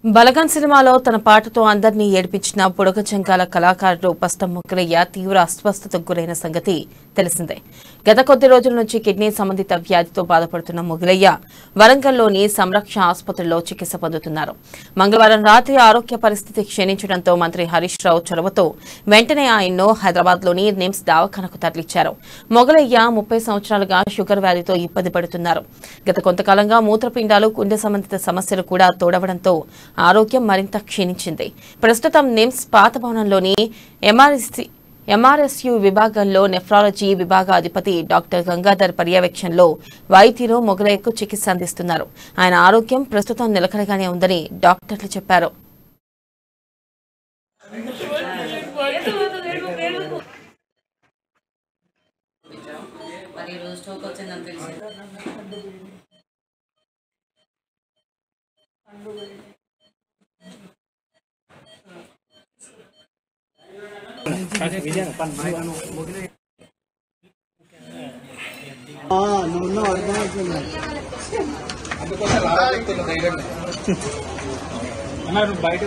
బలగన్ సినిమాలో తన పాటతో అందరినీ ఏడిపించిన బుడగజంగాల కళాకారుడు పస్తం మొగలయ్య తీవ్ర అస్వస్థతకు గురైన సంగతి తెలిసిందే. గత కొద్ది రోజుల నుంచి కిడ్నీ సంబంధిత వ్యాధితో బాధపడుతున్న మొగలయ్య వరంగల్లోని సంరక్ష ఆసుపత్రిలో చికిత్స పొందుతున్నారు. మంగళవారం రాత్రి ఆరోగ్య పరిస్థితి క్షీణించడంతో మంత్రి హరీష్ రావు చొరవతో వెంటనే ఆయన్ను హైదరాబాద్లోని నిమ్స్ దవాఖానకు తరలించారు. మొగలయ్య 30 సంవత్సరాలుగా షుగర్ వ్యాధితో ఇబ్బంది పడుతున్నారు. గత కొంతకాలంగా మూత్రపిండాలు, గుండె సంబంధిత సమస్యలు కూడా తోడవడంతో ఆరోగ్యం మరింత క్షీణించింది. ప్రస్తుతం నిమ్స్ పాత భవనంలోని ఎంఆర్ఎస్యు విభాగంలో నెఫ్రాలజీ విభాగాధిపతి డాక్టర్ గంగాధర్ పర్యవేక్షణలో వైద్యులు మొగలయ్యకు చికిత్స అందిస్తున్నారు. ఆయన ఆరోగ్యం ప్రస్తుతం నిలకడగానే ఉందని డాక్టర్లు చెప్పారు. బయట